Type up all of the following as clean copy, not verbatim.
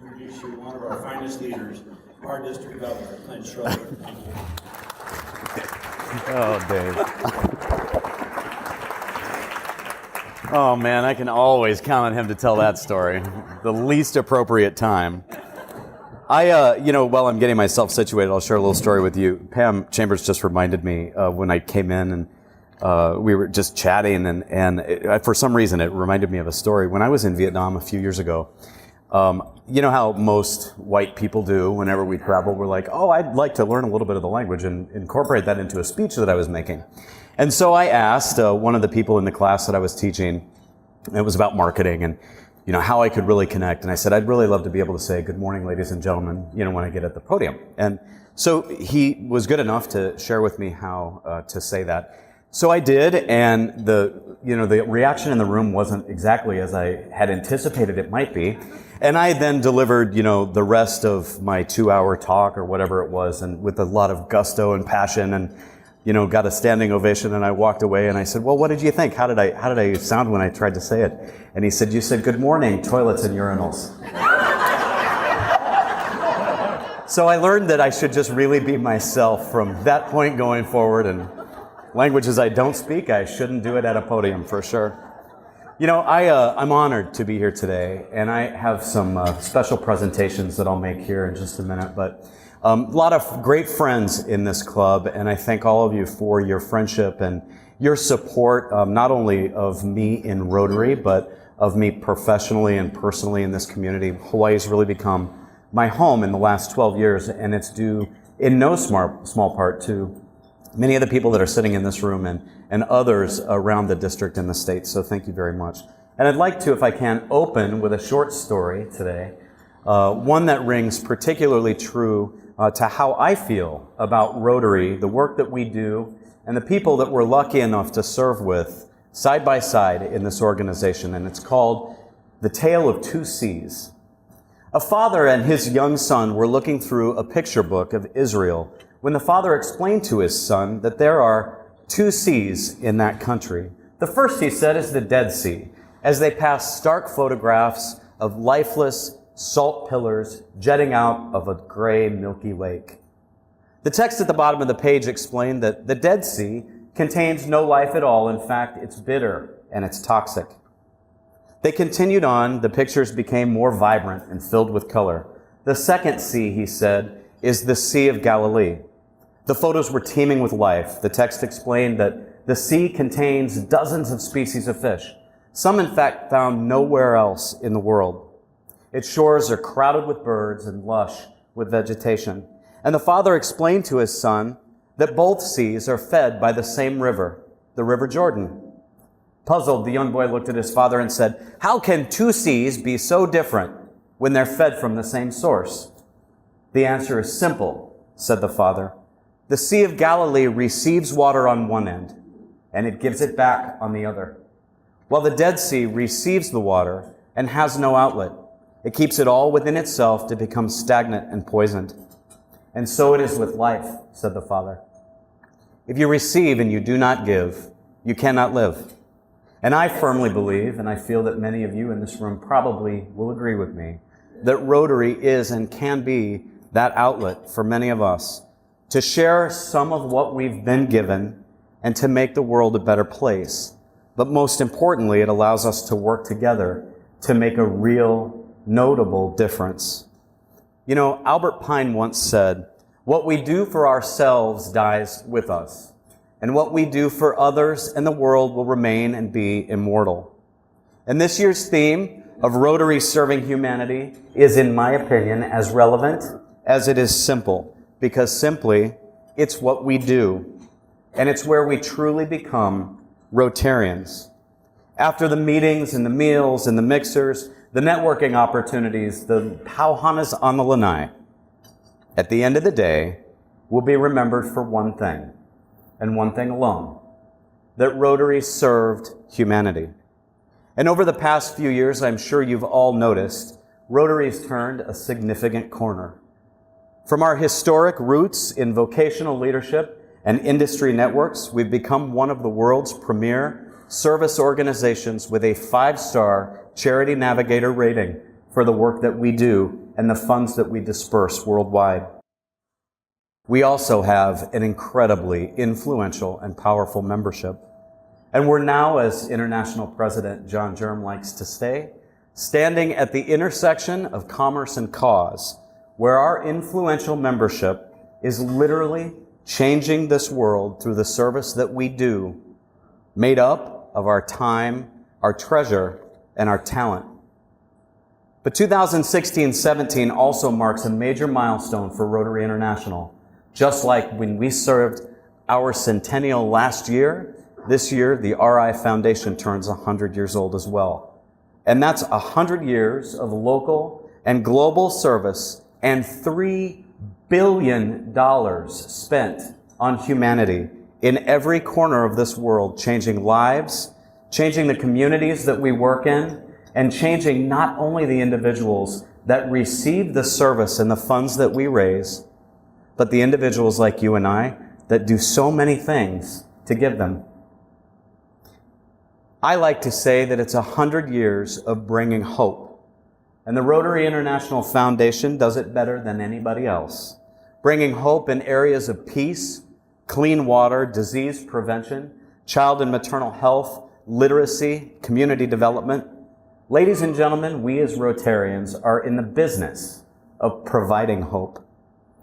introduce you to one of our finest leaders, our district governor, Clint Schroeder. Oh, Dave. Oh, man, I can always count on him to tell that story. The least appropriate time. While I'm getting myself situated, I'll share a little story with you. Pam Chambers just reminded me when I came in and we were just chatting and for some reason it reminded me of a story. When I was in Vietnam a few years ago, you know how most white people do whenever we travel, we're like, oh, I'd like to learn a little bit of the language and incorporate that into a speech that I was making. And so I asked one of the people in the class that I was teaching, it was about marketing and how I could really connect. And I said, I'd really love to be able to say, good morning, ladies and gentlemen, when I get at the podium. And so he was good enough to share with me how to say that. So I did, and the reaction in the room wasn't exactly as I had anticipated it might be. And I then delivered, the rest of my 2-hour talk or whatever it was, and with a lot of gusto and passion, and got a standing ovation. And I walked away and I said, well, what did you think? How did I sound when I tried to say it? And he said, you said, good morning, toilets and urinals. So I learned that I should just really be myself from that point going forward, and languages I don't speak, I shouldn't do it at a podium for sure. I'm honored to be here today, and I have some special presentations that I'll make here in just a minute, but a lot of great friends in this club, and I thank all of you for your friendship and your support, not only of me in Rotary, but of me professionally and personally in this community. Hawaii has really become my home in the last 12 years, and it's due in no small part to many of the people that are sitting in this room and others around the district and the state. So thank you very much. And I'd like to, if I can, open with a short story today, one that rings particularly true to how I feel about Rotary, the work that we do, and the people that we're lucky enough to serve with side by side in this organization. And it's called The Tale of Two Seas. A father and his young son were looking through a picture book of Israel when the father explained to his son that there are two seas in that country. The first, he said, is the Dead Sea, as they passed stark photographs of lifeless salt pillars jetting out of a gray, milky lake. The text at the bottom of the page explained that the Dead Sea contains no life at all. In fact, it's bitter and it's toxic. They continued on. The pictures became more vibrant and filled with color. The second sea, he said, is the Sea of Galilee. The photos were teeming with life. The text explained that the sea contains dozens of species of fish, some in fact found nowhere else in the world. Its shores are crowded with birds and lush with vegetation. And the father explained to his son that both seas are fed by the same river, the River Jordan. Puzzled, the young boy looked at his father and said, how can two seas be so different when they're fed from the same source? The answer is simple, said the father. The Sea of Galilee receives water on one end, and it gives it back on the other, while the Dead Sea receives the water and has no outlet. It keeps it all within itself to become stagnant and poisoned. And so it is with life, said the father. If you receive and you do not give, you cannot live. And I firmly believe, and I feel that many of you in this room probably will agree with me, that Rotary is and can be that outlet for many of us to share some of what we've been given and to make the world a better place. But most importantly, it allows us to work together to make a real, notable difference. Albert Pine once said, what we do for ourselves dies with us, and what we do for others and the world will remain and be immortal. And this year's theme of Rotary Serving Humanity is, in my opinion, as relevant as it is simple, because simply, it's what we do, and it's where we truly become Rotarians. After the meetings and the meals and the mixers, the networking opportunities, the pauhanas on the lanai, at the end of the day, we'll be remembered for one thing, and one thing alone, that Rotary served humanity. And over the past few years, I'm sure you've all noticed, Rotary's turned a significant corner. From our historic roots in vocational leadership and industry networks, we've become one of the world's premier service organizations with a 5-star Charity Navigator rating for the work that we do and the funds that we disperse worldwide. We also have an incredibly influential and powerful membership. And we're now, as International President John Germ likes to say, standing at the intersection of commerce and cause, where our influential membership is literally changing this world through the service that we do, made up of our time, our treasure, and our talent. But 2016-17 also marks a major milestone for Rotary International. Just like when we served our centennial last year, this year the RI Foundation turns 100 years old as well. And that's 100 years of local and global service and $3 billion spent on humanity in every corner of this world, changing lives, changing the communities that we work in, and changing not only the individuals that receive the service and the funds that we raise, but the individuals like you and I that do so many things to give them. I like to say that it's 100 years of bringing hope. And the Rotary International Foundation does it better than anybody else, bringing hope in areas of peace, clean water, disease prevention, child and maternal health, literacy, community development. Ladies and gentlemen, we as Rotarians are in the business of providing hope.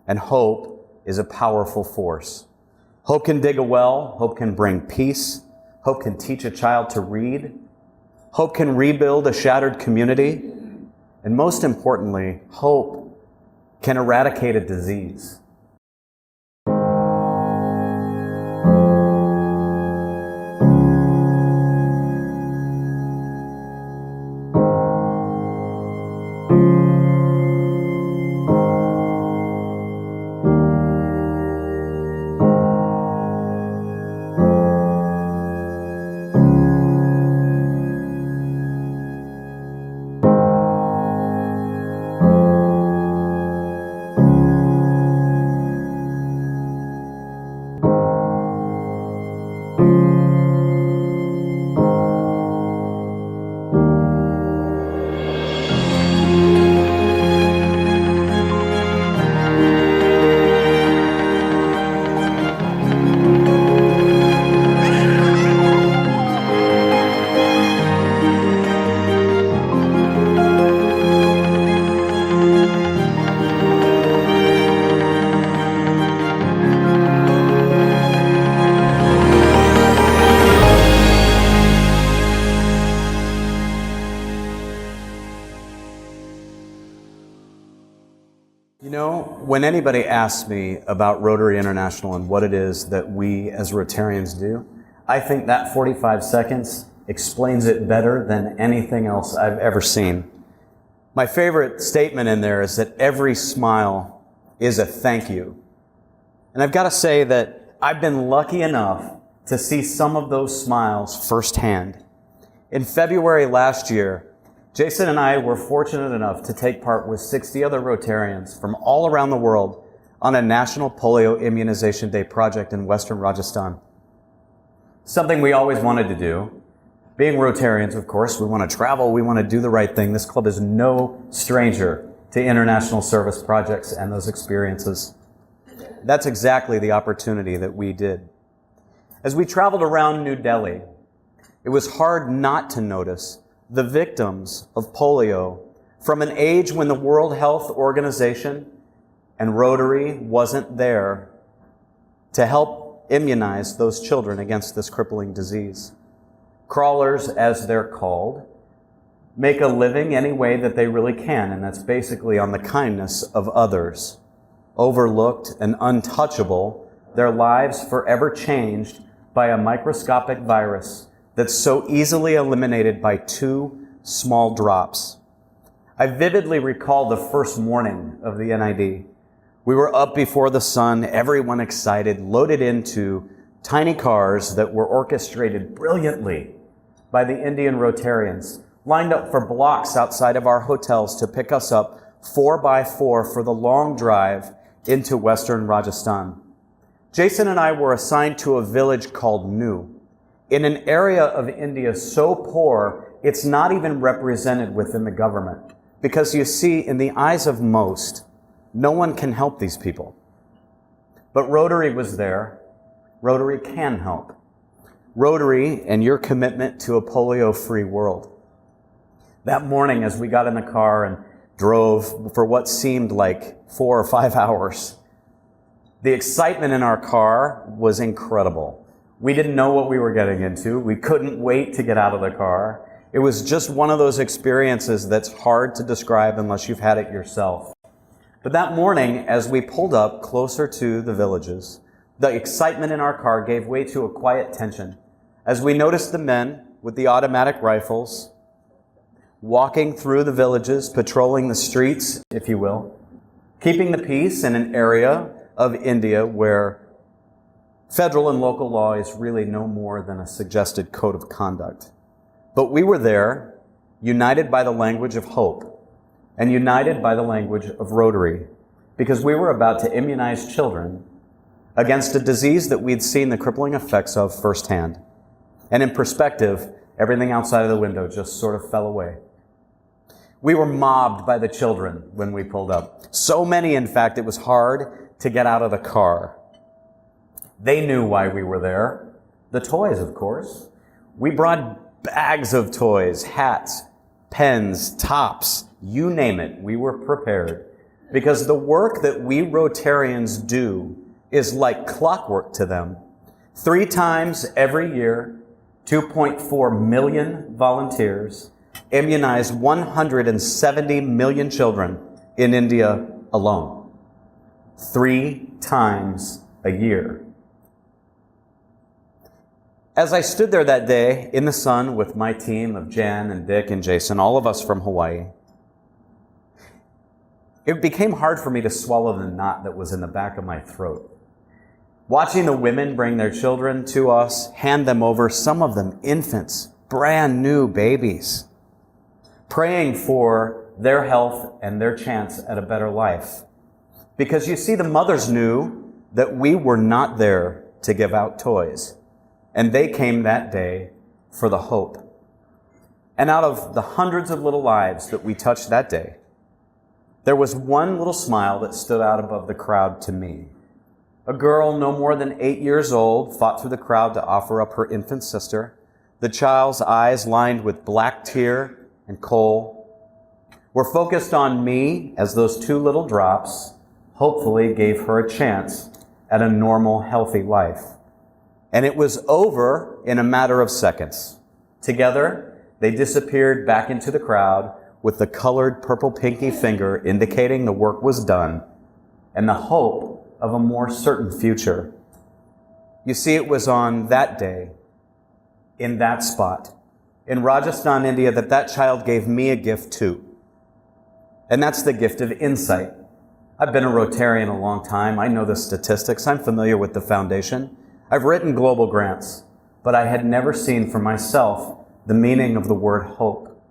And hope is a powerful force. Hope can dig a well. Hope can bring peace. Hope can teach a child to read. Hope can rebuild a shattered community. And most importantly, hope can eradicate a disease. You know, when anybody asks me about Rotary International and what it is that we as Rotarians do, I think that 45 seconds explains it better than anything else I've ever seen. My favorite statement in there is that every smile is a thank you. And I've got to say that I've been lucky enough to see some of those smiles firsthand. In February last year, Jason and I were fortunate enough to take part with 60 other Rotarians from all around the world on a National Polio Immunization Day project in Western Rajasthan. Something we always wanted to do. Being Rotarians, of course, we want to travel, we want to do the right thing. This club is no stranger to international service projects and those experiences. That's exactly the opportunity that we did. As we traveled around New Delhi, it was hard not to notice the victims of polio from an age when the World Health Organization and Rotary wasn't there to help immunize those children against this crippling disease. Crawlers, as they're called, make a living any way that they really can, and that's basically on the kindness of others. Overlooked and untouchable, their lives forever changed by a microscopic virus that's so easily eliminated by 2 small drops. I vividly recall the first morning of the NID. We were up before the sun, everyone excited, loaded into tiny cars that were orchestrated brilliantly by the Indian Rotarians, lined up for blocks outside of our hotels to pick us up 4x4 for the long drive into Western Rajasthan. Jason and I were assigned to a village called New, in an area of India so poor, it's not even represented within the government. Because you see, in the eyes of most, no one can help these people. But Rotary was there. Rotary can help. Rotary and your commitment to a polio-free world. That morning, as we got in the car and drove for what seemed like 4 or 5 hours, the excitement in our car was incredible. We didn't know what we were getting into. We couldn't wait to get out of the car. It was just one of those experiences that's hard to describe unless you've had it yourself. But that morning, as we pulled up closer to the villages, the excitement in our car gave way to a quiet tension as we noticed the men with the automatic rifles walking through the villages, patrolling the streets, if you will, keeping the peace in an area of India where federal and local law is really no more than a suggested code of conduct. But we were there, united by the language of hope and united by the language of Rotary, because we were about to immunize children against a disease that we'd seen the crippling effects of firsthand. And in perspective, everything outside of the window just sort of fell away. We were mobbed by the children when we pulled up. So many, in fact, it was hard to get out of the car. They knew why we were there. The toys, of course. We brought bags of toys, hats, pens, tops, you name it. We were prepared. Because the work that we Rotarians do is like clockwork to them. 3 times every year, 2.4 million volunteers immunize 170 million children in India alone. 3 times a year. As I stood there that day in the sun with my team of Jen and Dick and Jason, all of us from Hawaii, it became hard for me to swallow the knot that was in the back of my throat. Watching the women bring their children to us, hand them over, some of them infants, brand new babies, praying for their health and their chance at a better life. Because you see, the mothers knew that we were not there to give out toys. And they came that day for the hope. And out of the hundreds of little lives that we touched that day, there was one little smile that stood out above the crowd to me. A girl no more than 8 years old fought through the crowd to offer up her infant sister. The child's eyes, lined with black tear and coal, were focused on me as those 2 little drops hopefully gave her a chance at a normal, healthy life. And it was over in a matter of seconds. Together, they disappeared back into the crowd with the colored purple pinky finger indicating the work was done and the hope of a more certain future. You see, it was on that day, in that spot, in Rajasthan, India, that child gave me a gift too. And that's the gift of insight. I've been a Rotarian a long time. I know the statistics. I'm familiar with the foundation. I've written global grants, but I had never seen for myself the meaning of the word hope.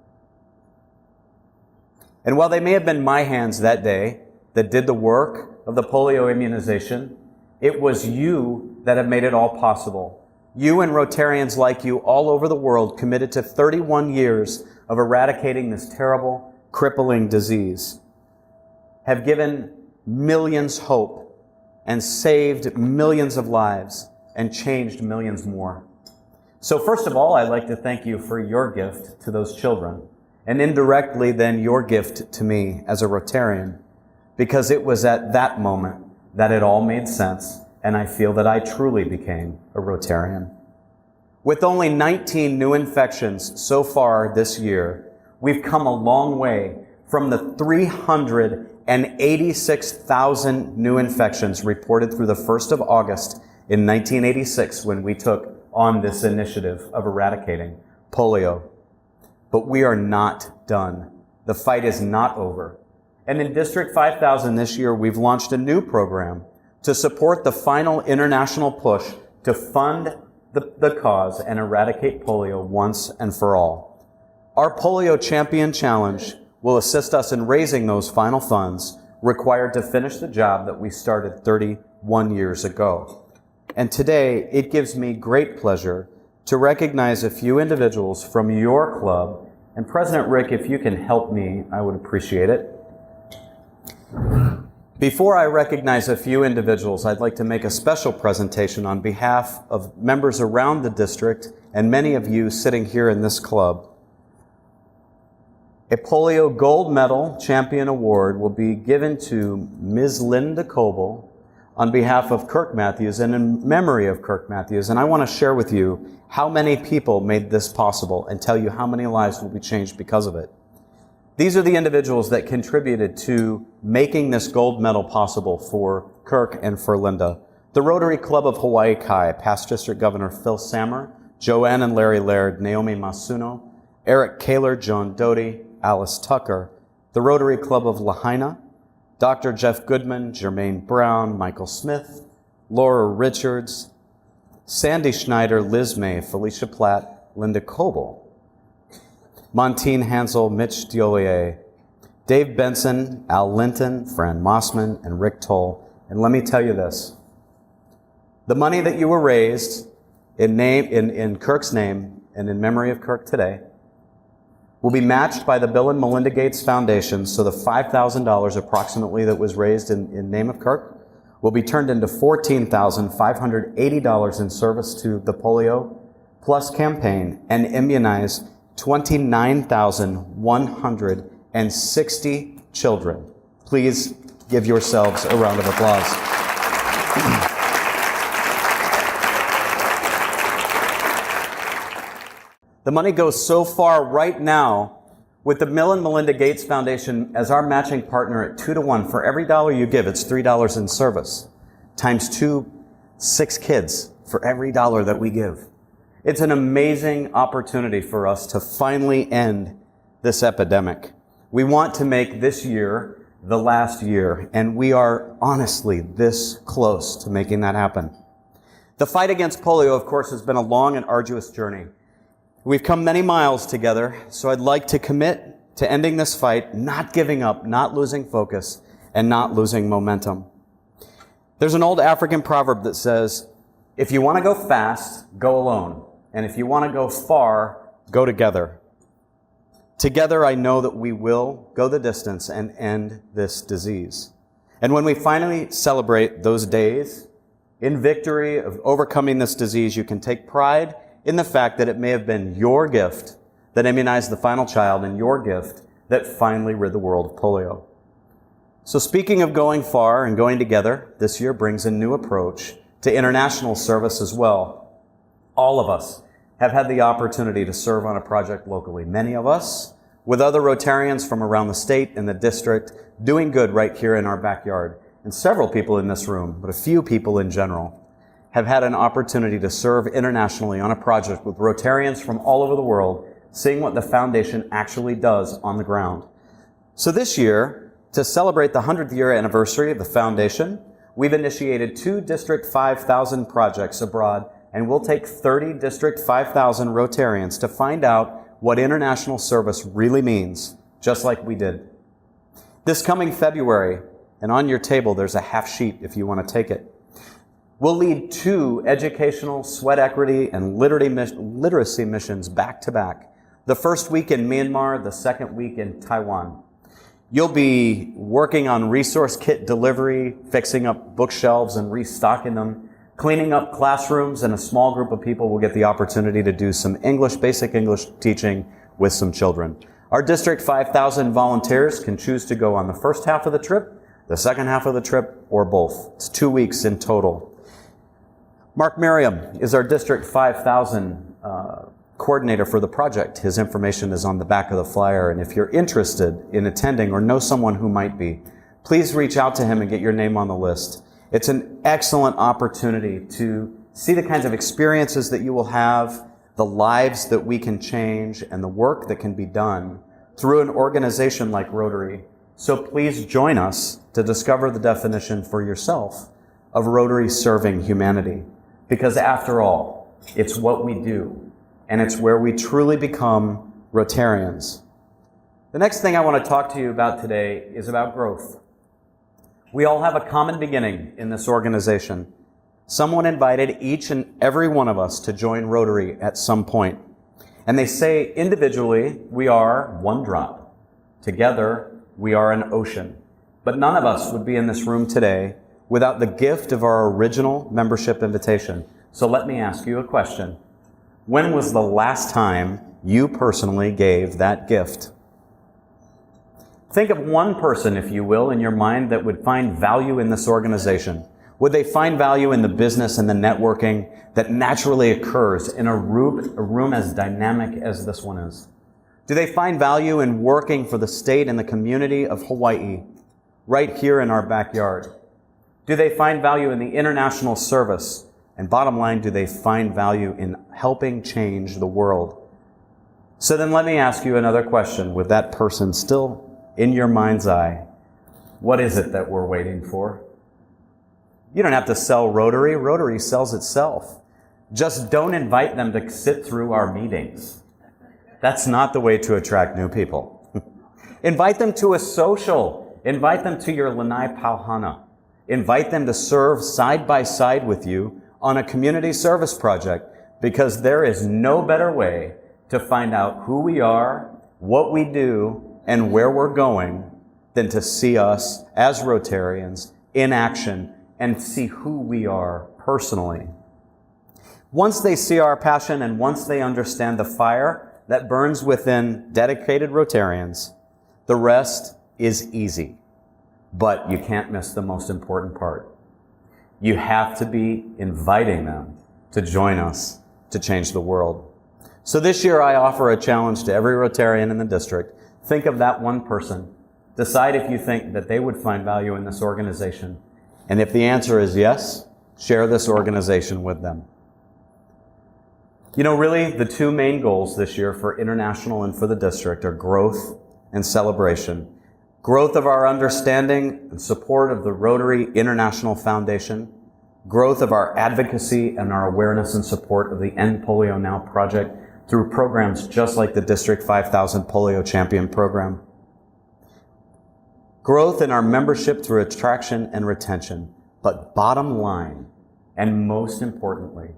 And while they may have been my hands that day that did the work of the polio immunization, it was you that have made it all possible. You and Rotarians like you all over the world committed to 31 years of eradicating this terrible, crippling disease, have given millions hope and saved millions of lives and changed millions more. So first of all, I'd like to thank you for your gift to those children, and indirectly then your gift to me as a Rotarian, because it was at that moment that it all made sense, and I feel that I truly became a Rotarian. With only 19 new infections so far this year, we've come a long way from the 386,000 new infections reported through the 1st of August in 1986 when we took on this initiative of eradicating polio. But we are not done. The fight is not over. And in District 5000 this year, we've launched a new program to support the final international push to fund the cause and eradicate polio once and for all. Our Polio Champion Challenge will assist us in raising those final funds required to finish the job that we started 31 years ago. And today, it gives me great pleasure to recognize a few individuals from your club And President Rick, if you can help me, I would appreciate it. Before I recognize a few individuals, I'd like to make a special presentation on behalf of members around the district and many of you sitting here in this club. A Polio Gold Medal Champion Award will be given to Ms. Linda Coble on behalf of Kirk Matthews and in memory of Kirk Matthews. And I want to share with you how many people made this possible and tell you how many lives will be changed because of it. These are the individuals that contributed to making this gold medal possible for Kirk and for Linda. The Rotary Club of Hawaii Kai, past District Governor Phil Sammer, Joanne and Larry Laird, Naomi Masuno, Eric Kaler, Joan Doty, Alice Tucker, the Rotary Club of Lahaina, Dr. Jeff Goodman, Jermaine Brown, Michael Smith, Laura Richards, Sandy Schneider, Liz May, Felicia Platt, Linda Coble, Montine Hansel, Mitch Diolier, Dave Benson, Al Linton, Fran Mossman, and Rick Toll. And let me tell you this. The money that you were raised in Kirk's name and in memory of Kirk today will be matched by the Bill and Melinda Gates Foundation. So the $5,000 approximately that was raised in name of Kirk will be turned into $14,580 in service to the Polio Plus campaign and immunize 29,160 children. Please give yourselves a round of applause. The money goes so far right now with the Bill and Melinda Gates Foundation as our matching partner at 2-to-1. For every dollar you give, it's $3 in service. Times 2, 6 kids for every dollar that we give. It's an amazing opportunity for us to finally end this epidemic. We want to make this year the last year, and we are honestly this close to making that happen. The fight against polio, of course, has been a long and arduous journey. We've come many miles together, so I'd like to commit to ending this fight, not giving up, not losing focus, and not losing momentum. There's an old African proverb that says, if you want to go fast, go alone. And if you want to go far, go together. Together, I know that we will go the distance and end this disease. And when we finally celebrate those days in victory of overcoming this disease, you can take pride in the fact that it may have been your gift that immunized the final child and your gift that finally rid the world of polio. So speaking of going far and going together, this year brings a new approach to international service as well. All of us have had the opportunity to serve on a project locally. Many of us with other Rotarians from around the state and the district doing good right here in our backyard. And several people in this room, but a few people in general, have had an opportunity to serve internationally on a project with Rotarians from all over the world, seeing what the foundation actually does on the ground. So this year, to celebrate the 100th year anniversary of the foundation, we've initiated 2 District 5000 projects abroad, and we'll take 30 District 5000 Rotarians to find out what international service really means, just like we did. This coming February, and on your table there's a half sheet if you want to take it, we'll lead 2 educational, sweat equity, and literacy missions back to back. The first week in Myanmar, the second week in Taiwan. You'll be working on resource kit delivery, fixing up bookshelves and restocking them, cleaning up classrooms, and a small group of people will get the opportunity to do some English, basic English teaching with some children. Our District 5000 volunteers can choose to go on the first half of the trip, the second half of the trip, or both. It's 2 weeks in total. Mark Merriam is our District 5000 coordinator for the project. His information is on the back of the flyer, and if you're interested in attending or know someone who might be, please reach out to him and get your name on the list. It's an excellent opportunity to see the kinds of experiences that you will have, the lives that we can change, and the work that can be done through an organization like Rotary. So please join us to discover the definition for yourself of Rotary serving humanity. Because after all, it's what we do, and it's where we truly become Rotarians. The next thing I want to talk to you about today is about growth. We all have a common beginning in this organization. Someone invited each and every one of us to join Rotary at some point. And they say individually, we are one drop. Together, we are an ocean. But none of us would be in this room today without the gift of our original membership invitation. So let me ask you a question. When was the last time you personally gave that gift? Think of one person, if you will, in your mind that would find value in this organization. Would they find value in the business and the networking that naturally occurs in a room as dynamic as this one is? Do they find value in working for the state and the community of Hawaii, right here in our backyard? Do they find value in the international service? And bottom line, do they find value in helping change the world? So then let me ask you another question with that person still in your mind's eye. What is it that we're waiting for? You don't have to sell Rotary. Rotary sells itself. Just don't invite them to sit through our meetings. That's not the way to attract new people. Invite them to a social. Invite them to your Lanai Pauhana. Invite them to serve side by side with you on a community service project, because there is no better way to find out who we are, what we do, and where we're going than to see us as Rotarians in action and see who we are personally. Once they see our passion and once they understand the fire that burns within dedicated Rotarians, the rest is easy. But you can't miss the most important part. You have to be inviting them to join us to change the world. So this year I offer a challenge to every Rotarian in the district. Think of that one person. Decide if you think that they would find value in this organization. And if the answer is yes, share this organization with them. You know, really, the two main goals this year for international and for the district are growth and celebration. Growth of our understanding and support of the Rotary International Foundation. Growth of our advocacy and our awareness and support of the End Polio Now project through programs just like the District 5000 Polio Champion Program. Growth in our membership through attraction and retention. But bottom line, and most importantly,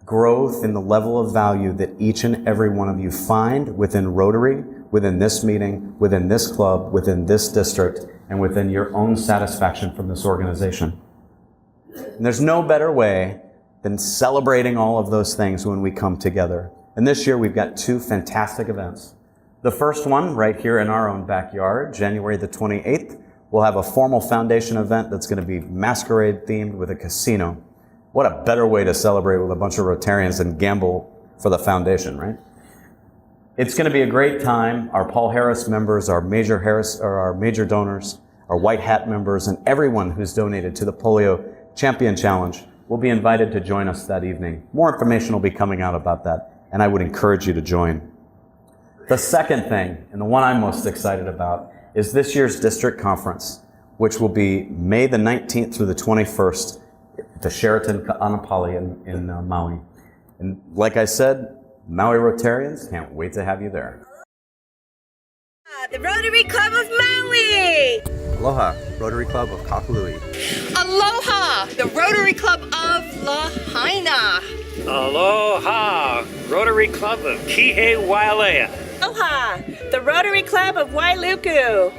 growth in the level of value that each and every one of you find within Rotary, within this meeting, within this club, within this district, and within your own satisfaction from this organization. And there's no better way than celebrating all of those things when we come together. And this year we've got two fantastic events. The first one, right here in our own backyard, January the 28th, we'll have a formal foundation event that's going to be masquerade themed with a casino. What a better way to celebrate with a bunch of Rotarians than gamble for the foundation, right? It's going to be a great time. Our Paul Harris members, our major donors, our white hat members, and everyone who's donated to the Polio Champion Challenge will be invited to join us that evening. More information will be coming out about that, and I would encourage you to join. The second thing, and the one I'm most excited about, is this year's district conference, which will be May the 19th through the 21st at the Sheraton Ka'anapali in Maui. And like I said, Maui Rotarians can't wait to have you there. The Rotary Club of Maui! Aloha, Rotary Club of Kahului. Aloha, the Rotary Club of Lahaina! Aloha, Rotary Club of Kihei Wailea. Aloha, the Rotary Club of Wailuku!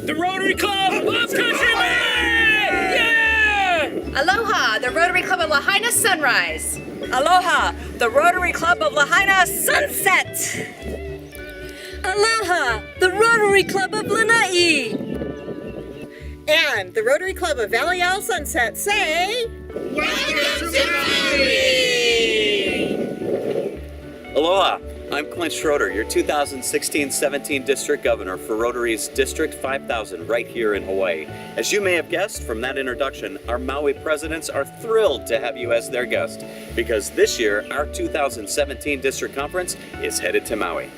The Rotary Club of Country Land! Yeah! Aloha, the Rotary Club of Lahaina Sunrise! Aloha, the Rotary Club of Lahaina Sunset! Aloha, the Rotary Club of Lanai! And the Rotary Club of Valley Isle Sunset say... Welcome to Maui! Aloha, I'm Clint Schroeder, your 2016-17 District Governor for Rotary's District 5000 right here in Hawaii. As you may have guessed from that introduction, our Maui presidents are thrilled to have you as their guest because this year, our 2017 District Conference is headed to Maui.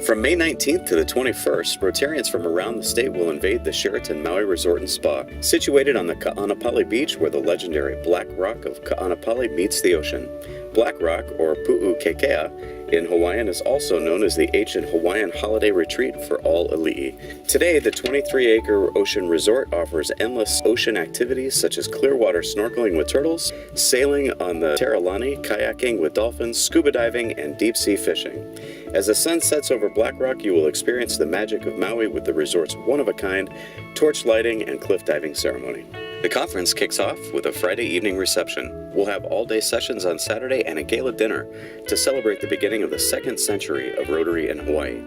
From May 19th to the 21st, Rotarians from around the state will invade the Sheraton Maui Resort and Spa, situated on the Ka'anapali Beach where the legendary Black Rock of Ka'anapali meets the ocean. Black Rock, or Pu'ukekea, in Hawaiian is also known as the ancient Hawaiian holiday retreat for all ali'i. Today, the 23-acre ocean resort offers endless ocean activities such as clearwater snorkeling with turtles, sailing on the Teralani, kayaking with dolphins, scuba diving, and deep-sea fishing. As the sun sets over Black Rock, you will experience the magic of Maui with the resort's one-of-a-kind torch lighting and cliff diving ceremony. The conference kicks off with a Friday evening reception. We'll have all-day sessions on Saturday and a gala dinner to celebrate the beginning of the 2nd century of Rotary in Hawaii.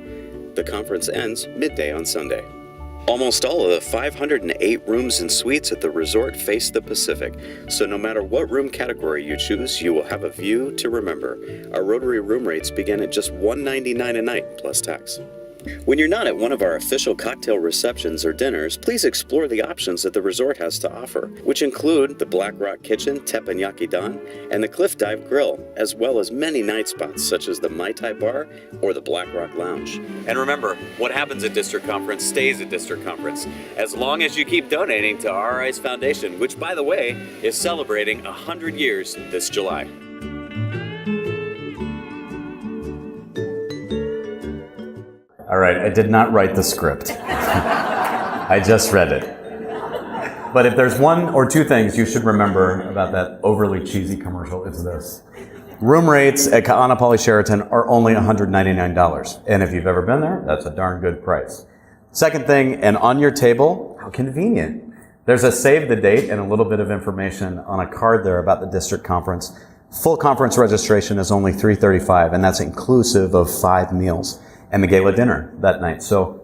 The conference ends midday on Sunday. Almost all of the 508 rooms and suites at the resort face the Pacific, so no matter what room category you choose, you will have a view to remember. Our Rotary room rates begin at just $199 a night, plus tax. When you're not at one of our official cocktail receptions or dinners, please explore the options that the resort has to offer, which include the Black Rock Kitchen, Teppanyaki Don, and the Cliff Dive Grill, as well as many night spots such as the Mai Tai Bar or the Black Rock Lounge. And remember, what happens at District Conference stays at District Conference, as long as you keep donating to RI's Foundation, which, by the way, is celebrating 100 years this July. All right, I did not write the script. I just read it. But if there's one or two things you should remember about that overly cheesy commercial, it's this. Room rates at Ka'anapali Sheraton are only $199. And if you've ever been there, that's a darn good price. Second thing, and on your table, how convenient. There's a save the date and a little bit of information on a card there about the district conference. Full conference registration is only $335, and that's inclusive of 5 meals and the gala dinner that night. So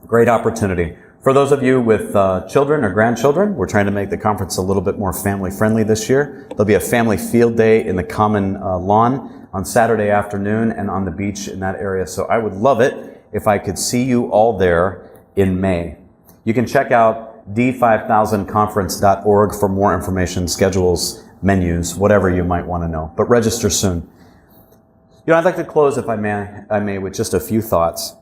great opportunity. For those of you with children or grandchildren, we're trying to make the conference a little bit more family friendly this year. There'll be a family field day in the common lawn on Saturday afternoon and on the beach in that area. So I would love it if I could see you all there in May. You can check out D5000conference.org for more information, schedules, menus, whatever you might want to know. But register soon. You know, I'd like to close, if I may, with just a few thoughts.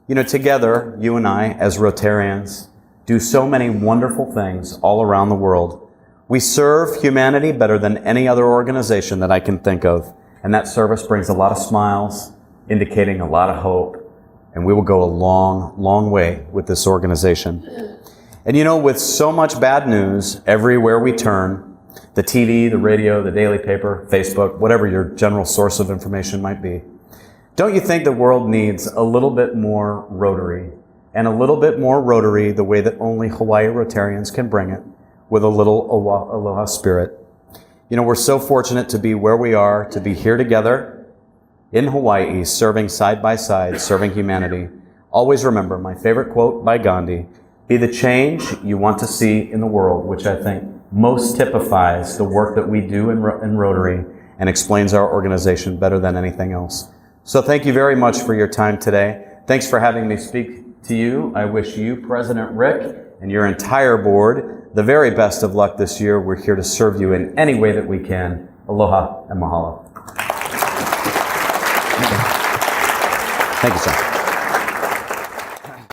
You know, together, you and I, as Rotarians, do so many wonderful things all around the world. We serve humanity better than any other organization that I can think of, and that service brings a lot of smiles, indicating a lot of hope, and we will go a long, long way with this organization. And you know, with so much bad news everywhere we turn, the TV, the radio, the daily paper, Facebook, whatever your general source of information might be. Don't you think the world needs a little bit more Rotary, and a little bit more Rotary the way that only Hawaii Rotarians can bring it, with a little aloha spirit? You know, we're so fortunate to be where we are, to be here together in Hawaii, serving side by side, serving humanity. Always remember my favorite quote by Gandhi, be the change you want to see in the world, which I think most typifies the work that we do in Rotary and explains our organization better than anything else. So thank you very much for your time today. Thanks for having me speak to you. I wish you, President Rick, and your entire board the very best of luck this year. We're here to serve you in any way that we can. Aloha and mahalo. Thank you, sir.